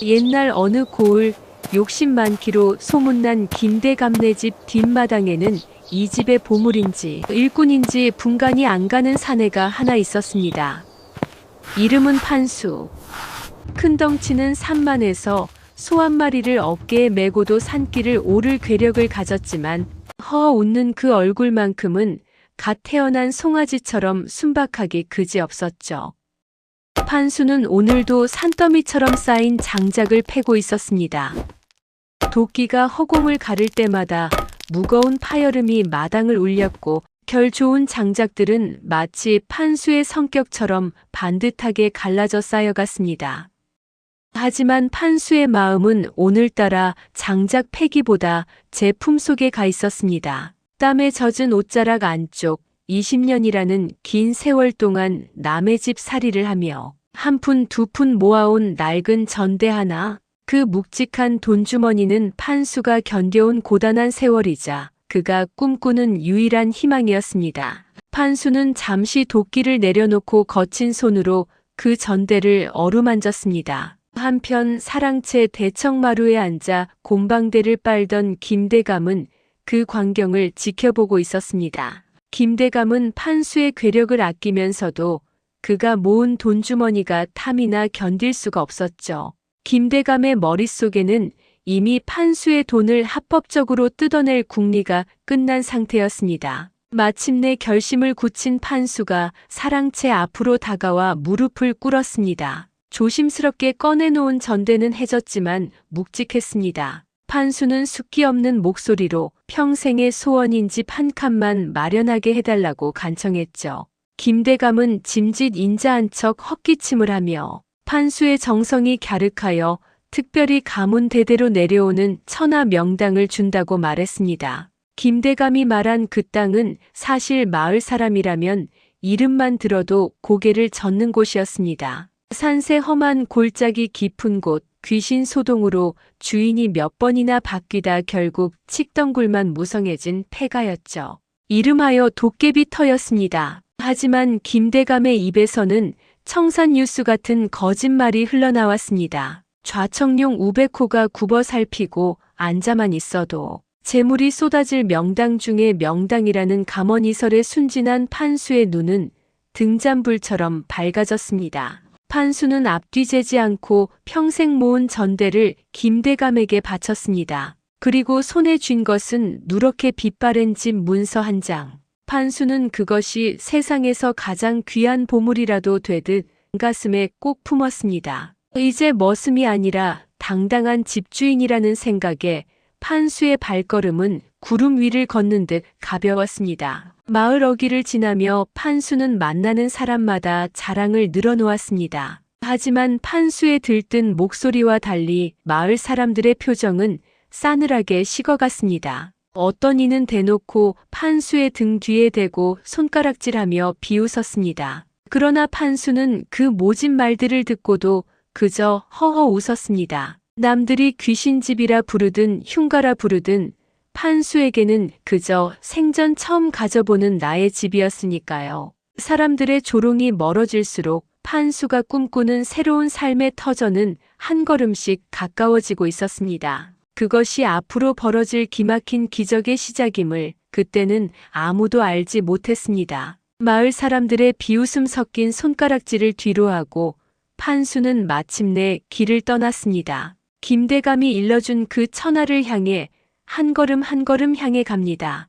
옛날 어느 고을 욕심 많기로 소문난 김대감네 집 뒷마당에는 이 집의 보물인지 일꾼인지 분간이 안 가는 사내가 하나 있었습니다. 이름은 판수. 큰 덩치는 산만해서 소 한 마리를 어깨에 메고도 산길을 오를 괴력을 가졌지만 허 웃는 그 얼굴만큼은 갓 태어난 송아지처럼 순박하기 그지없었죠. 판수는 오늘도 산더미처럼 쌓인 장작을 패고 있었습니다. 도끼가 허공을 가를 때마다 무거운 파여름이 마당을 울렸고 결 좋은 장작들은 마치 판수의 성격처럼 반듯하게 갈라져 쌓여갔습니다. 하지만 판수의 마음은 오늘따라 장작 패기보다 제 품속에 가 있었습니다. 땀에 젖은 옷자락 안쪽 20년이라는 긴 세월 동안 남의 집 살이를 하며 한 푼 두 푼 모아온 낡은 전대 하나, 그 묵직한 돈주머니는 판수가 견뎌온 고단한 세월이자 그가 꿈꾸는 유일한 희망이었습니다. 판수는 잠시 도끼를 내려놓고 거친 손으로 그 전대를 어루만졌습니다. 한편 사랑채 대청마루에 앉아 곰방대를 빨던 김대감은 그 광경을 지켜보고 있었습니다. 김대감은 판수의 괴력을 아끼면서도 그가 모은 돈주머니가 탐이나 견딜 수가 없었죠. 김대감의 머릿속에는 이미 판수의 돈을 합법적으로 뜯어낼 궁리가 끝난 상태였습니다. 마침내 결심을 굳힌 판수가 사랑채 앞으로 다가와 무릎을 꿇었습니다. 조심스럽게 꺼내놓은 전대는 해졌지만 묵직했습니다. 판수는 숫기 없는 목소리로 평생의 소원인 집 한 칸만 마련하게 해달라고 간청했죠. 김대감은 짐짓 인자한 척 헛기침을 하며 판수의 정성이 갸륵하여 특별히 가문 대대로 내려오는 천하 명당을 준다고 말했습니다. 김대감이 말한 그 땅은 사실 마을 사람이라면 이름만 들어도 고개를 젓는 곳이었습니다. 산세 험한 골짜기 깊은 곳, 귀신 소동으로 주인이 몇 번이나 바뀌다 결국 칡덩굴만 무성해진 폐가였죠. 이름하여 도깨비터였습니다. 하지만 김대감의 입에서는 청산유수 같은 거짓말이 흘러나왔습니다. 좌청룡 우베코가 굽어 살피고 앉아만 있어도 재물이 쏟아질 명당 중에 명당이라는 감언이설에 순진한 판수의 눈은 등잔불처럼 밝아졌습니다. 판수는 앞뒤 재지 않고 평생 모은 전대를 김대감에게 바쳤습니다. 그리고 손에 쥔 것은 누렇게 빛바랜 집 문서 한 장. 판수는 그것이 세상에서 가장 귀한 보물이라도 되듯 가슴에 꼭 품었습니다. 이제 머슴이 아니라 당당한 집주인이라는 생각에 판수의 발걸음은 구름 위를 걷는 듯 가벼웠습니다. 마을 어귀를 지나며 판수는 만나는 사람마다 자랑을 늘어놓았습니다. 하지만 판수의 들뜬 목소리와 달리 마을 사람들의 표정은 싸늘하게 식어갔습니다. 어떤 이는 대놓고 판수의 등 뒤에 대고 손가락질하며 비웃었습니다. 그러나 판수는 그 모진 말들을 듣고도 그저 허허 웃었습니다. 남들이 귀신집이라 부르든 흉가라 부르든 판수에게는 그저 생전 처음 가져보는 나의 집이었으니까요. 사람들의 조롱이 멀어질수록 판수가 꿈꾸는 새로운 삶의 터전은 한 걸음씩 가까워지고 있었습니다. 그것이 앞으로 벌어질 기막힌 기적의 시작임을 그때는 아무도 알지 못했습니다. 마을 사람들의 비웃음 섞인 손가락질을 뒤로하고 판수는 마침내 길을 떠났습니다. 김대감이 일러준 그 천하를 향해 한 걸음 한 걸음 향해 갑니다.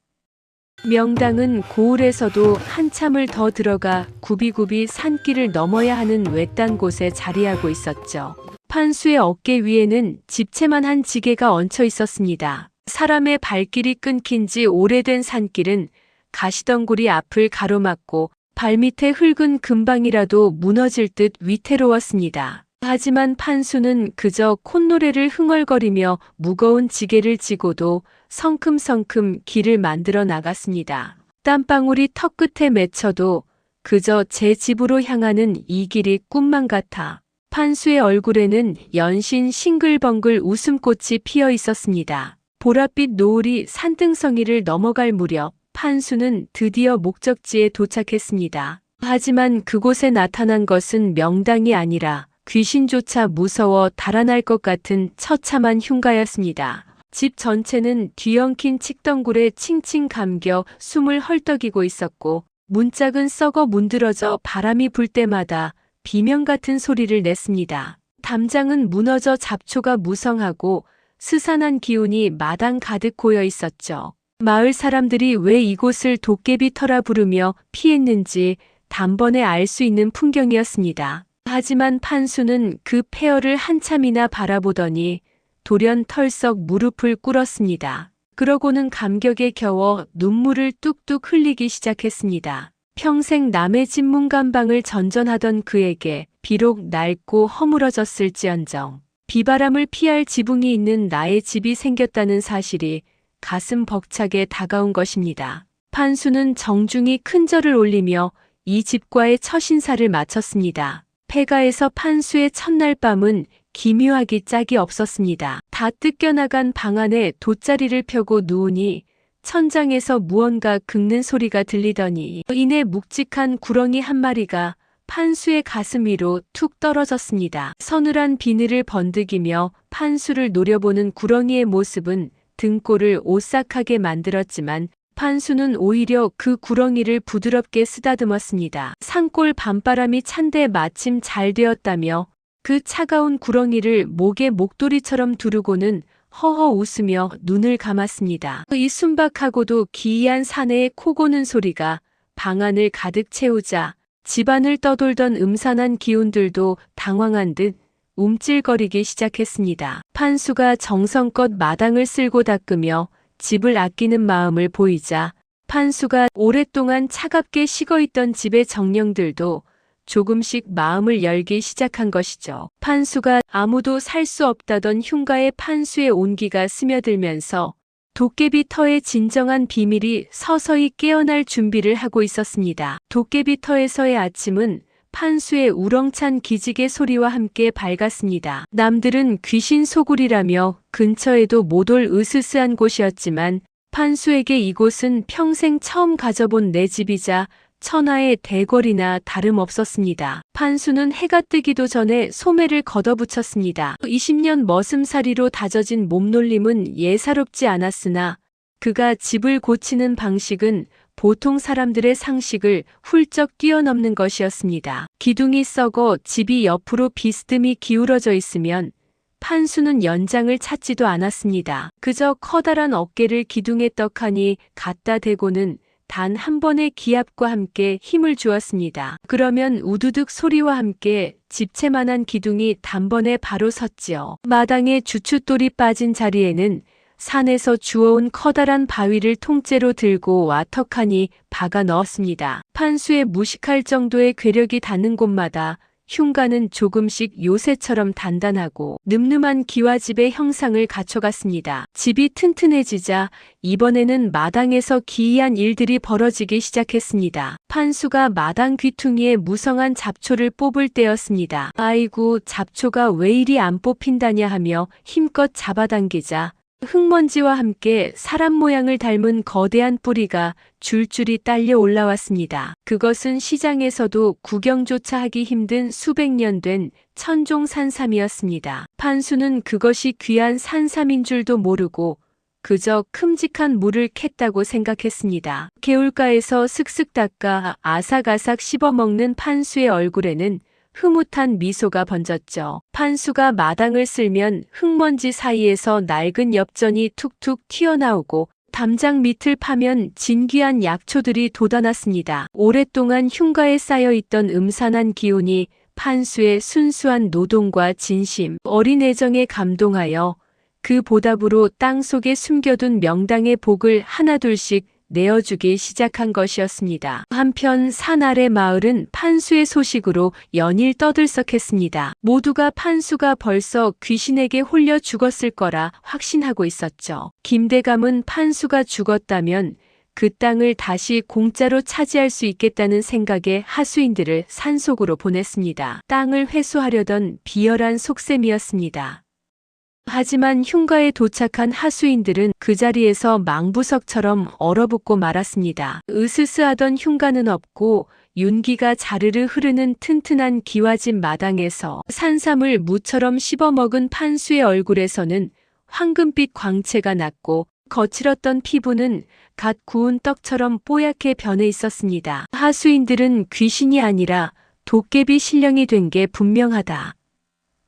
명당은 고을에서도 한참을 더 들어가 굽이굽이 산길을 넘어야 하는 외딴 곳에 자리하고 있었죠. 판수의 어깨 위에는 집채만한 지게가 얹혀 있었습니다. 사람의 발길이 끊긴 지 오래된 산길은 가시덩굴이 앞을 가로막고 발밑에 흙은 금방이라도 무너질 듯 위태로웠습니다. 하지만 판수는 그저 콧노래를 흥얼거리며 무거운 지게를 지고도 성큼성큼 길을 만들어 나갔습니다. 땀방울이 턱끝에 맺혀도 그저 제 집으로 향하는 이 길이 꿈만 같아 판수의 얼굴에는 연신 싱글벙글 웃음꽃이 피어 있었습니다. 보랏빛 노을이 산등성이를 넘어갈 무렵 판수는 드디어 목적지에 도착했습니다. 하지만 그곳에 나타난 것은 명당이 아니라 귀신조차 무서워 달아날 것 같은 처참한 흉가였습니다. 집 전체는 뒤엉킨 칡덩굴에 칭칭 감겨 숨을 헐떡이고 있었고 문짝은 썩어 문드러져 바람이 불 때마다 비명 같은 소리를 냈습니다. 담장은 무너져 잡초가 무성하고 스산한 기운이 마당 가득 고여 있었죠. 마을 사람들이 왜 이곳을 도깨비터라 부르며 피했는지 단번에 알 수 있는 풍경이었습니다. 하지만 판수는 그 폐허를 한참이나 바라보더니 돌연 털썩 무릎을 꿇었습니다. 그러고는 감격에 겨워 눈물을 뚝뚝 흘리기 시작했습니다. 평생 남의 집 문간방을 전전하던 그에게 비록 낡고 허물어졌을지언정 비바람을 피할 지붕이 있는 나의 집이 생겼다는 사실이 가슴 벅차게 다가온 것입니다. 판수는 정중히 큰 절을 올리며 이 집과의 첫 인사를 마쳤습니다. 폐가에서 판수의 첫날 밤은 기묘하기 짝이 없었습니다. 다 뜯겨나간 방 안에 돗자리를 펴고 누우니 천장에서 무언가 긁는 소리가 들리더니 이내 묵직한 구렁이 한 마리가 판수의 가슴 위로 툭 떨어졌습니다. 서늘한 비늘을 번득이며 판수를 노려보는 구렁이의 모습은 등골을 오싹하게 만들었지만 판수는 오히려 그 구렁이를 부드럽게 쓰다듬었습니다. 산골 밤바람이 찬데 마침 잘 되었다며 그 차가운 구렁이를 목에 목도리처럼 두르고는 허허 웃으며 눈을 감았습니다. 이 순박하고도 기이한 사내의 코 고는 소리가 방 안을 가득 채우자 집안을 떠돌던 음산한 기운들도 당황한 듯 움찔거리기 시작했습니다. 판수가 정성껏 마당을 쓸고 닦으며 집을 아끼는 마음을 보이자 판수가 오랫동안 차갑게 식어있던 집의 정령들도 조금씩 마음을 열기 시작한 것이죠. 판수가 아무도 살 수 없다던 흉가의 판수의 온기가 스며들면서 도깨비터의 진정한 비밀이 서서히 깨어날 준비를 하고 있었습니다. 도깨비터에서의 아침은 판수의 우렁찬 기지개 소리와 함께 밝았습니다. 남들은 귀신 소굴이라며 근처에도 못 올 으스스한 곳이었지만 판수에게 이곳은 평생 처음 가져본 내 집이자 천하의 대궐이나 다름없었습니다. 판수는 해가 뜨기도 전에 소매를 걷어붙였습니다. 20년 머슴살이로 다져진 몸놀림은 예사롭지 않았으나 그가 집을 고치는 방식은 보통 사람들의 상식을 훌쩍 뛰어넘는 것이었습니다. 기둥이 썩어 집이 옆으로 비스듬히 기울어져 있으면 판수는 연장을 찾지도 않았습니다. 그저 커다란 어깨를 기둥에 떡하니 갖다 대고는 단 한 번의 기압과 함께 힘을 주었습니다. 그러면 우두둑 소리와 함께 집채만한 기둥이 단번에 바로 섰지요. 마당에 주춧돌이 빠진 자리에는 산에서 주워온 커다란 바위를 통째로 들고 와턱하니 박아 넣었습니다. 판수에 무식할 정도의 괴력이 닿는 곳마다 흉가는 조금씩 요새처럼 단단하고 늠름한 기와집의 형상을 갖춰갔습니다. 집이 튼튼해지자 이번에는 마당에서 기이한 일들이 벌어지기 시작했습니다. 판수가 마당 귀퉁이에 무성한 잡초를 뽑을 때였습니다. 아이고, 잡초가 왜 이리 안 뽑힌다냐 하며 힘껏 잡아당기자 흙먼지와 함께 사람 모양을 닮은 거대한 뿌리가 줄줄이 딸려 올라왔습니다. 그것은 시장에서도 구경조차 하기 힘든 수백 년 된 천종산삼이었습니다. 판수는 그것이 귀한 산삼인 줄도 모르고 그저 큼직한 물을 캤다고 생각했습니다. 개울가에서 슥슥 닦아 아삭아삭 씹어먹는 판수의 얼굴에는 흐뭇한 미소가 번졌죠. 판수가 마당을 쓸면 흙먼지 사이에서 낡은 엽전이 툭툭 튀어나오고 담장 밑을 파면 진귀한 약초들이 돋아났습니다. 오랫동안 흉가에 쌓여있던 음산한 기운이 판수의 순수한 노동과 진심, 어린 애정에 감동하여 그 보답으로 땅속에 숨겨둔 명당의 복을 하나둘씩 내어주기 시작한 것이었습니다. 한편 산 아래 마을은 판수의 소식으로 연일 떠들썩했습니다. 모두가 판수가 벌써 귀신에게 홀려 죽었을 거라 확신하고 있었죠. 김대감은 판수가 죽었다면 그 땅을 다시 공짜로 차지할 수 있겠다는 생각에 하수인들을 산속으로 보냈습니다. 땅을 회수하려던 비열한 속셈이었습니다. 하지만 흉가에 도착한 하수인들은 그 자리에서 망부석처럼 얼어붙고 말았습니다. 으스스하던 흉가는 없고 윤기가 자르르 흐르는 튼튼한 기와집 마당에서 산삼을 무처럼 씹어먹은 판수의 얼굴에서는 황금빛 광채가 났고 거칠었던 피부는 갓 구운 떡처럼 뽀얗게 변해 있었습니다. 하수인들은 귀신이 아니라 도깨비 신령이 된 게 분명하다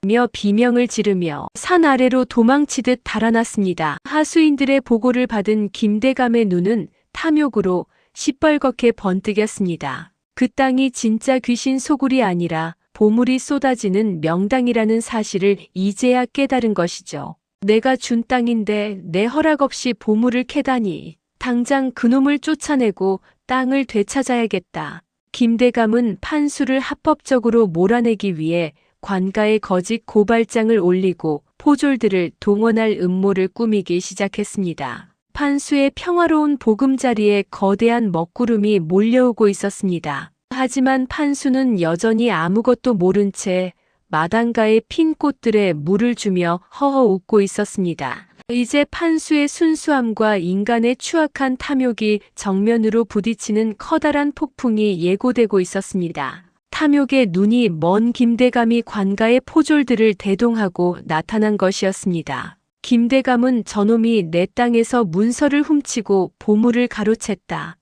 며 비명을 지르며 산 아래로 도망치듯 달아났습니다. 하수인들의 보고를 받은 김대감의 눈은 탐욕으로 시뻘겋게 번뜩였습니다. 그 땅이 진짜 귀신 소굴이 아니라 보물이 쏟아지는 명당이라는 사실을 이제야 깨달은 것이죠. 내가 준 땅인데 내 허락 없이 보물을 캐다니. 당장 그놈을 쫓아내고 땅을 되찾아야겠다. 김대감은 판수를 합법적으로 몰아내기 위해 관가에 거짓 고발장을 올리고 포졸들을 동원할 음모를 꾸미기 시작했습니다. 판수의 평화로운 보금자리에 거대한 먹구름이 몰려오고 있었습니다. 하지만 판수는 여전히 아무것도 모른 채 마당가의 핀 꽃들에 물을 주며 허허 웃고 있었습니다. 이제 판수의 순수함과 인간의 추악한 탐욕이 정면으로 부딪히는 커다란 폭풍이 예고되고 있었습니다. 탐욕의 눈이 먼 김대감이 관가의 포졸들을 대동하고 나타난 것이었습니다. 김대감은 저놈이 내 땅에서 문서를 훔치고 보물을 가로챘다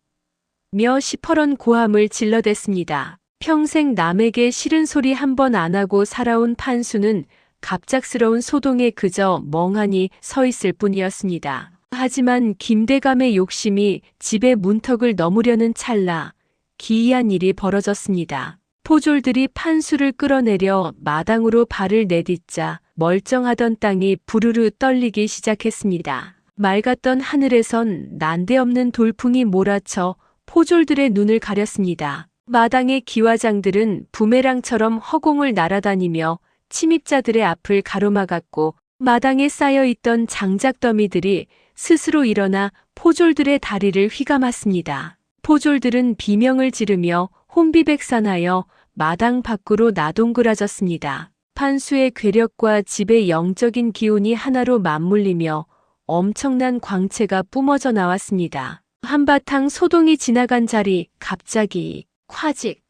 며 시퍼런 고함을 질러댔습니다. 평생 남에게 싫은 소리 한 번 안 하고 살아온 판수는 갑작스러운 소동에 그저 멍하니 서 있을 뿐이었습니다. 하지만 김대감의 욕심이 집의 문턱을 넘으려는 찰나 기이한 일이 벌어졌습니다. 포졸들이 판수를 끌어내려 마당으로 발을 내딛자 멀쩡하던 땅이 부르르 떨리기 시작했습니다. 맑았던 하늘에선 난데없는 돌풍이 몰아쳐 포졸들의 눈을 가렸습니다. 마당의 기와장들은 부메랑처럼 허공을 날아다니며 침입자들의 앞을 가로막았고 마당에 쌓여있던 장작더미들이 스스로 일어나 포졸들의 다리를 휘감았습니다. 포졸들은 비명을 지르며 혼비백산하여 마당 밖으로 나동그라졌습니다. 판수의 괴력과 집의 영적인 기운이 하나로 맞물리며 엄청난 광채가 뿜어져 나왔습니다. 한바탕 소동이 지나간 자리 갑자기 콱직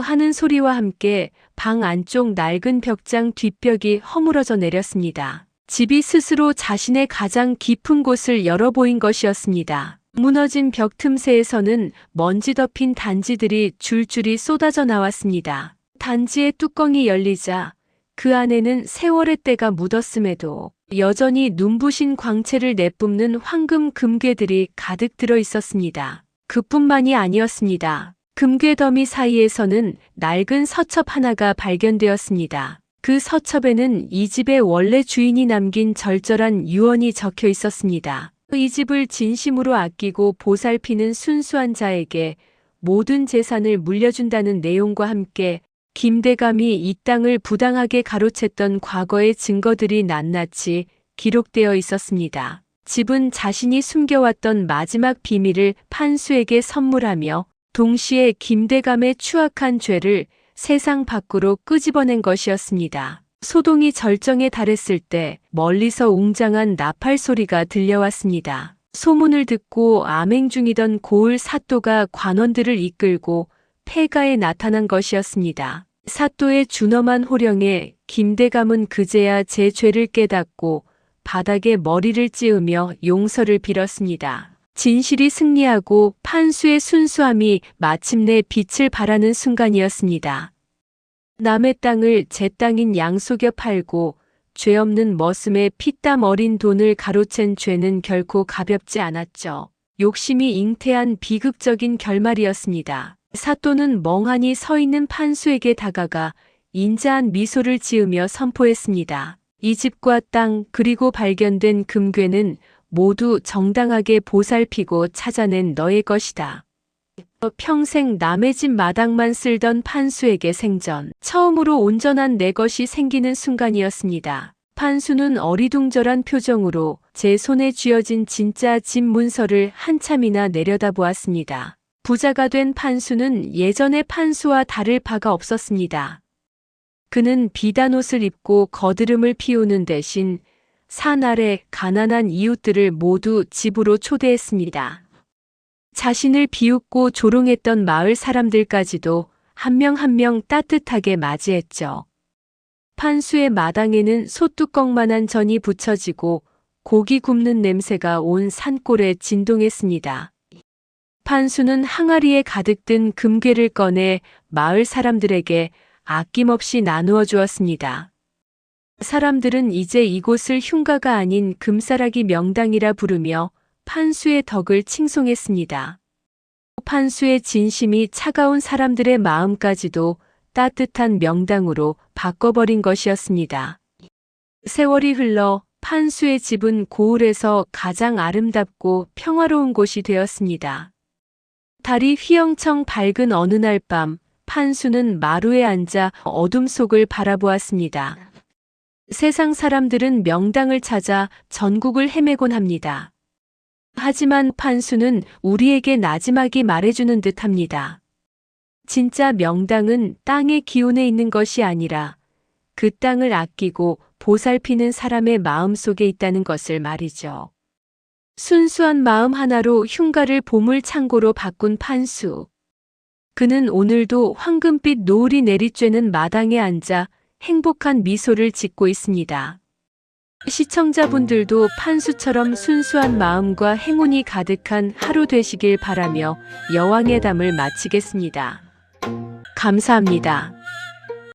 하는 소리와 함께 방 안쪽 낡은 벽장 뒷벽이 허물어져 내렸습니다. 집이 스스로 자신의 가장 깊은 곳을 열어보인 것이었습니다. 무너진 벽 틈새에서는 먼지 덮인 단지들이 줄줄이 쏟아져 나왔습니다. 단지의 뚜껑이 열리자 그 안에는 세월의 때가 묻었음에도 여전히 눈부신 광채를 내뿜는 황금 금괴들이 가득 들어 있었습니다. 그뿐만이 아니었습니다. 금괴 더미 사이에서는 낡은 서첩 하나가 발견되었습니다. 그 서첩에는 이 집의 원래 주인이 남긴 절절한 유언이 적혀 있었습니다. 이 집을 진심으로 아끼고 보살피는 순수한 자에게 모든 재산을 물려준다는 내용과 함께 김대감이 이 땅을 부당하게 가로챘던 과거의 증거들이 낱낱이 기록되어 있었습니다. 집은 자신이 숨겨왔던 마지막 비밀을 판수에게 선물하며 동시에 김대감의 추악한 죄를 세상 밖으로 끄집어낸 것이었습니다. 소동이 절정에 달했을 때 멀리서 웅장한 나팔 소리가 들려왔습니다. 소문을 듣고 암행 중이던 고을 사또가 관원들을 이끌고 폐가에 나타난 것이었습니다. 사또의 준엄한 호령에 김대감은 그제야 제 죄를 깨닫고 바닥에 머리를 찌으며 용서를 빌었습니다. 진실이 승리하고 판수의 순수함이 마침내 빛을 발하는 순간이었습니다. 남의 땅을 제 땅인 양 속여 팔고 죄 없는 머슴의 피땀 어린 돈을 가로챈 죄는 결코 가볍지 않았죠. 욕심이 잉태한 비극적인 결말이었습니다. 사또는 멍하니 서 있는 판수에게 다가가 인자한 미소를 지으며 선포했습니다. 이 집과 땅 그리고 발견된 금괴는 모두 정당하게 보살피고 찾아낸 너의 것이다. 평생 남의 집 마당만 쓸던 판수에게 생전 처음으로 온전한 내 것이 생기는 순간이었습니다. 판수는 어리둥절한 표정으로 제 손에 쥐어진 진짜 집 문서를 한참이나 내려다보았습니다. 부자가 된 판수는 예전의 판수와 다를 바가 없었습니다. 그는 비단 옷을 입고 거드름을 피우는 대신 산 아래 가난한 이웃들을 모두 집으로 초대했습니다. 자신을 비웃고 조롱했던 마을 사람들까지도 한 명 한 명 따뜻하게 맞이했죠. 판수의 마당에는 소뚜껑만한 전이 붙여지고 고기 굽는 냄새가 온 산골에 진동했습니다. 판수는 항아리에 가득 든 금괴를 꺼내 마을 사람들에게 아낌없이 나누어 주었습니다. 사람들은 이제 이곳을 흉가가 아닌 금싸라기 명당이라 부르며 판수의 덕을 칭송했습니다. 판수의 진심이 차가운 사람들의 마음까지도 따뜻한 명당으로 바꿔버린 것이었습니다. 세월이 흘러 판수의 집은 고을에서 가장 아름답고 평화로운 곳이 되었습니다. 달이 휘영청 밝은 어느 날 밤, 판수는 마루에 앉아 어둠 속을 바라보았습니다. 세상 사람들은 명당을 찾아 전국을 헤매곤 합니다. 하지만 판수는 우리에게 나지막이 말해주는 듯 합니다. 진짜 명당은 땅의 기운에 있는 것이 아니라 그 땅을 아끼고 보살피는 사람의 마음 속에 있다는 것을 말이죠. 순수한 마음 하나로 흉가를 보물 창고로 바꾼 판수. 그는 오늘도 황금빛 노을이 내리쬐는 마당에 앉아 행복한 미소를 짓고 있습니다. 시청자분들도 판수처럼 순수한 마음과 행운이 가득한 하루 되시길 바라며 여왕의 담을 마치겠습니다. 감사합니다.